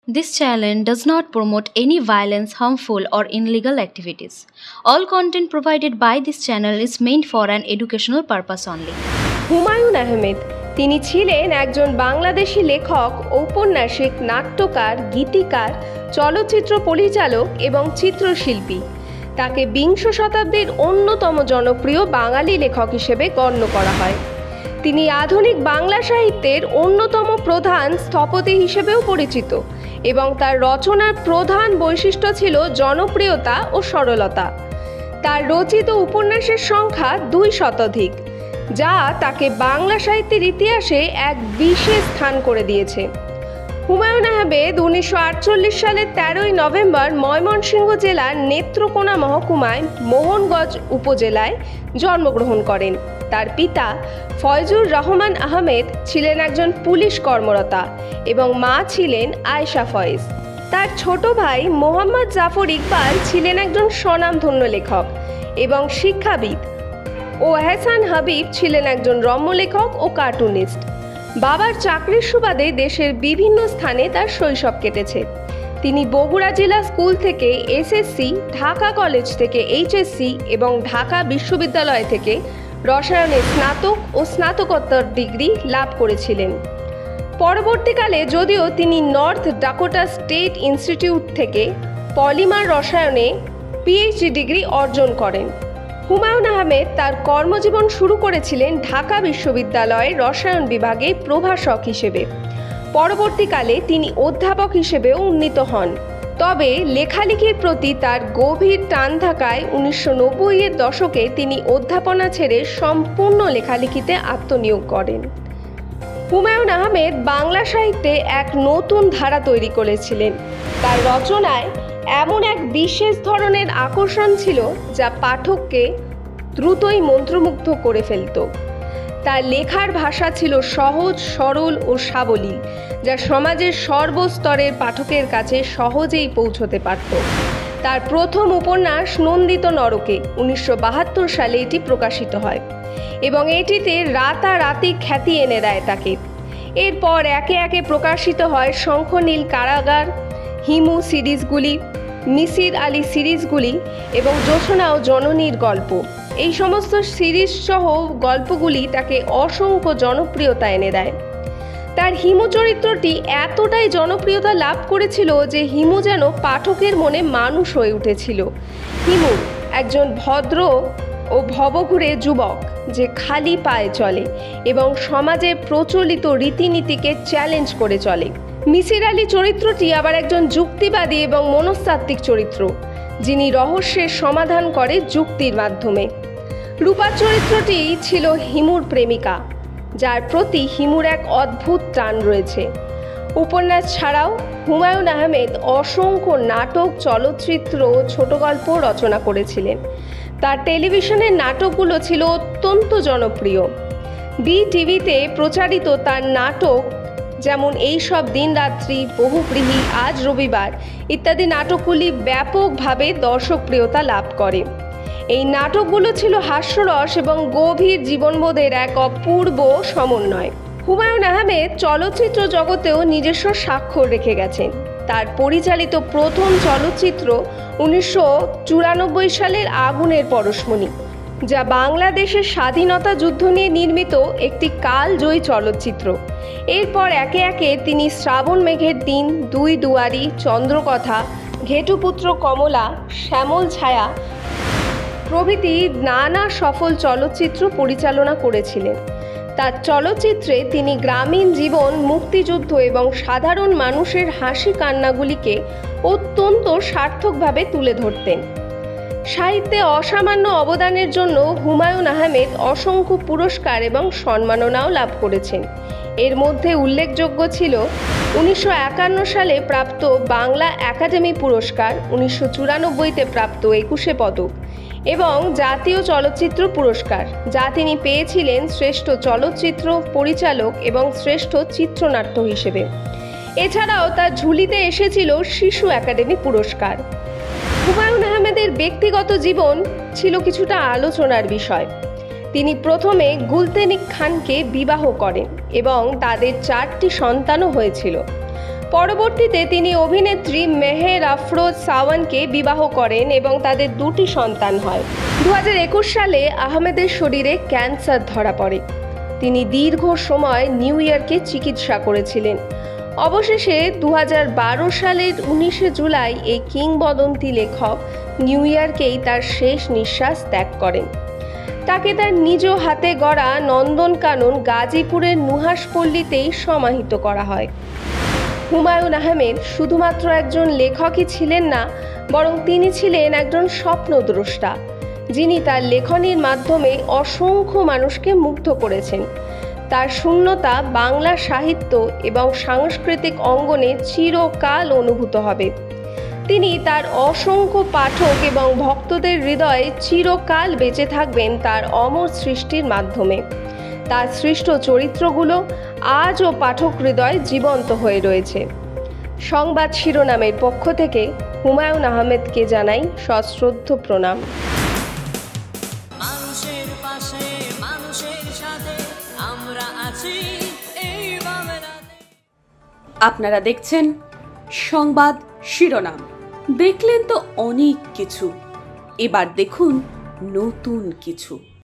This channel does not promote any violence, harmful, or illegal activities. All content provided by this channel is meant for an educational purpose only. Humayun Ahmed তিনি ছিলেন একজন বাংলাদেশী লেখক, ঔপন্যাসিক, নাট্যকার, গীতিকার, চলচ্চিত্র পরিচালক এবং চিত্রশিল্পী। তাকে বিংশ শতাব্দীর অন্যতম জনপ্রিয় বাঙালি লেখক হিসেবে গণ্য করা হয়। তিনি আধুনিক বাংলা সাহিত্যের অন্যতম প্রধান স্থপতি হিসেবেও পরিচিত এবং তার রচনার প্রধান বৈশিষ্ট্য ছিল জনপ্রিয়তা ও সরলতা। তার রচিত উপন্যাসের সংখ্যা 2 শতাধিক, যা তাকে বাংলা সাহিত্যের ইতিহাসে এক বিশেষ স্থান করে দিয়েছে। হুমায়ুন আহমেদ 1948 সালের 13ই নভেম্বর ময়মনসিংহ জেলার নেত্রকোনা মহকুমায় মোহনগঞ্জ উপজেলায় জন্মগ্রহণ করেন। তার পিতা ফয়জুর রহমান আহমেদ ছিলেন একজন পুলিশ কর্মরতা এবং মা ছিলেন আয়েশা ফয়েজ। তার ছোট ভাই মোহাম্মদ জাফর ইকবাল ছিলেন একজন স্বনামধন্য লেখক এবং শিক্ষাবিদ ও এহসান হাবিব ছিলেন একজন রম্যলেখক ও কার্টুনিস্ট। বাবার চাকরির সুবাদে দেশের বিভিন্ন স্থানে তার শৈশব কেটেছে। তিনি বগুড়া জেলা স্কুল থেকে এসএসসি, ঢাকা কলেজ থেকে এইচএসসি এবং ঢাকা বিশ্ববিদ্যালয় থেকে রসায়নে স্নাতক ও স্নাতকোত্তর ডিগ্রি লাভ করেছিলেন। পরবর্তীকালে যদিও তিনি নর্থ ডাকোটা স্টেট ইনস্টিটিউট থেকে পলিমার রসায়নে পিএইচডি ডিগ্রি অর্জন করেন। হুমায়ুন আহমেদ তার কর্মজীবন শুরু করেছিলেন ঢাকা বিশ্ববিদ্যালয়ের রসায়ন বিভাগে প্রভাষক হিসেবে। পরবর্তীকালে তিনি অধ্যাপক হিসেবেও উন্নীত হন। তবে লেখালেখির প্রতি তার গভীর টান থাকায় 1990-এর দশকে তিনি অধ্যাপনা ছেড়ে সম্পূর্ণ লেখালেখিতে আত্মনিয়োগ করেন। হুমায়ুন আহমেদ বাংলা সাহিত্যে এক নতুন ধারা তৈরি করেছিলেন। তার রচনায় এমন এক বিশেষ ধরনের আকর্ষণ ছিল যা পাঠককে দ্রুতই মন্ত্রমুগ্ধ করে ফেলত। তার লেখার ভাষা ছিল সহজ, সরল ও সাবলীল, যা সমাজের সর্বস্তরের পাঠকের কাছে সহজেই পৌঁছতে পারত। তার প্রথম উপন্যাস নন্দিত নরকে 1972 সালে এটি প্রকাশিত হয় এবং এটিতে রাতারাতি খ্যাতি এনে দেয় তাকে। এরপর একে একে প্রকাশিত হয় শঙ্খনীল কারাগার, হিমু সিরিজগুলি, মিসির আলী সিরিজগুলি এবং জোছনা ও জননীর গল্প। এই সমস্ত সিরিজ সহ গল্পগুলি তাকে অসংখ্য জনপ্রিয়তা এনে দেয়। তার হিমু চরিত্রটি এতটাই জনপ্রিয়তা লাভ করেছিল যে হিমু যেন পাঠকের মনে মানুষ হয়ে উঠেছিল। হিমু একজন ভদ্র ও ভবঘুরে যুবক যে খালি পায়ে চলে এবং সমাজে প্রচলিত রীতিনীতিকে চ্যালেঞ্জ করে চলে। মিসির আলী চরিত্রটি আবার একজন যুক্তিবাদী এবং মনস্তাত্ত্বিক চরিত্র, যিনি রহস্যের সমাধান করে যুক্তির মাধ্যমে। রূপা চরিত্রটি ছিল হিমুর প্রেমিকা, যার প্রতি হিমুর এক অদ্ভুত টান রয়েছে। উপন্যাস ছাড়াও হুমায়ুন আহমেদ অসংখ্য নাটক, চলচ্চিত্র ও ছোট গল্প রচনা করেছিলেন। তার টেলিভিশনের নাটকগুলো ছিল অত্যন্ত জনপ্রিয়। বিটিভিতে প্রচারিত তার নাটক যেমন এই সব দিন রাত্রি, বহুব্রীহি, আজ রবিবার ইত্যাদি নাটকগুলি ব্যাপকভাবে দর্শকপ্রিয়তা লাভ করে। এই নাটকগুলো ছিল হাস্যরস এবং গভীর জীবনবোধের এক অপূর্ব সমন্বয়। হুমায়ুন আহমেদ চলচ্চিত্র জগতেও নিজস্ব স্বাক্ষর রেখে গেছেন। তার পরিচালিত প্রথম চলচ্চিত্র 1994 সালের আগুনের পরশমণি, যা বাংলাদেশের স্বাধীনতা যুদ্ধ নিয়ে নির্মিত একটি কালজয়ী চলচ্চিত্র। এরপর একে একে তিনি শ্রাবণ মেঘের দিন, দুই দুয়ারি, চন্দ্রকথা, ঘেটুপুত্র কমলা, শ্যামল ছায়া প্রভৃতি নানা সফল চলচ্চিত্র পরিচালনা করেছিলেন। তার চলচ্চিত্রে তিনি গ্রামীণ জীবন, মুক্তিযুদ্ধ এবং সাধারণ মানুষের হাসি কান্নাগুলিকে অত্যন্ত সার্থকভাবে তুলে ধরতেন। সাহিত্যে অসামান্য অবদানের জন্য হুমায়ুন আহমেদ অসংখ্য পুরস্কার এবং সম্মাননাও লাভ করেছেন। এর মধ্যে উল্লেখযোগ্য ছিল 1951 সালে প্রাপ্ত বাংলা একাডেমি পুরস্কার, 1994-তে প্রাপ্ত 21শে পদক এবং জাতীয় চলচ্চিত্র পুরস্কার, যা তিনি পেয়েছিলেন শ্রেষ্ঠ চলচ্চিত্র পরিচালক এবং শ্রেষ্ঠ চিত্রনাট্য হিসেবে। এছাড়াও তার ঝুলিতে এসেছিল শিশু একাডেমি পুরস্কার। হুমায়ুন আহমেদের ব্যক্তিগত জীবন ছিল কিছুটা আলোচনার বিষয়। তিনি প্রথমে গুলতেনিক খানকে বিবাহ করেন এবং তাদের 4টি সন্তানও হয়েছিল। পরবর্তীতে তিনি অভিনেত্রী মেহের আফরোজ সাওয়ানকে বিবাহ করেন এবং তাদের 2টি সন্তান হয়। 2021 সালে আহমেদের শরীরে ক্যান্সার ধরা পড়ে। তিনি দীর্ঘ সময় নিউ ইয়র্কে চিকিৎসা করেছিলেন। অবশেষে 2012 সালের 19 জুলাই এই কিংবদন্তি লেখক নিউ ইয়র্কেই তার শেষ নিঃশ্বাস ত্যাগ করেন। তাকে তার নিজ হাতে গড়া নন্দনকানন গাজীপুরের নুহাশপল্লীতেই সমাহিত করা হয়। হুমায়ুন আহমেদ শুধুমাত্র একজন লেখকই ছিলেন না, বরং তিনি ছিলেন একজন স্বপ্নদ্রষ্টা, যিনি তার লেখনীর মাধ্যমে অসংখ্য মানুষকে মুগ্ধ করেছেন। তার শূন্যতা বাংলা সাহিত্য এবং সাংস্কৃতিক অঙ্গনে চিরকাল অনুভূত হবে। তিনি তার অসংখ্য পাঠক এবং ভক্তদের হৃদয়ে চিরকাল বেঁচে থাকবেন তার অমর সৃষ্টির মাধ্যমে। তার সৃষ্ট চরিত্রগুলো আজও পাঠক হৃদয়ে জীবন্ত হয়ে রয়েছে। সংবাদ শিরোনামের পক্ষ থেকে হুমায়ুন আহমেদকে জানাই সশ্রদ্ধ প্রণাম। মানুষের পাশে, মানুষের সাথে আমরা আছি এই বাংলাতে। আপনারা দেখছেন সংবাদ শিরোনাম। দেখলেন তো অনেক কিছু, এবার দেখুন নতুন কিছু।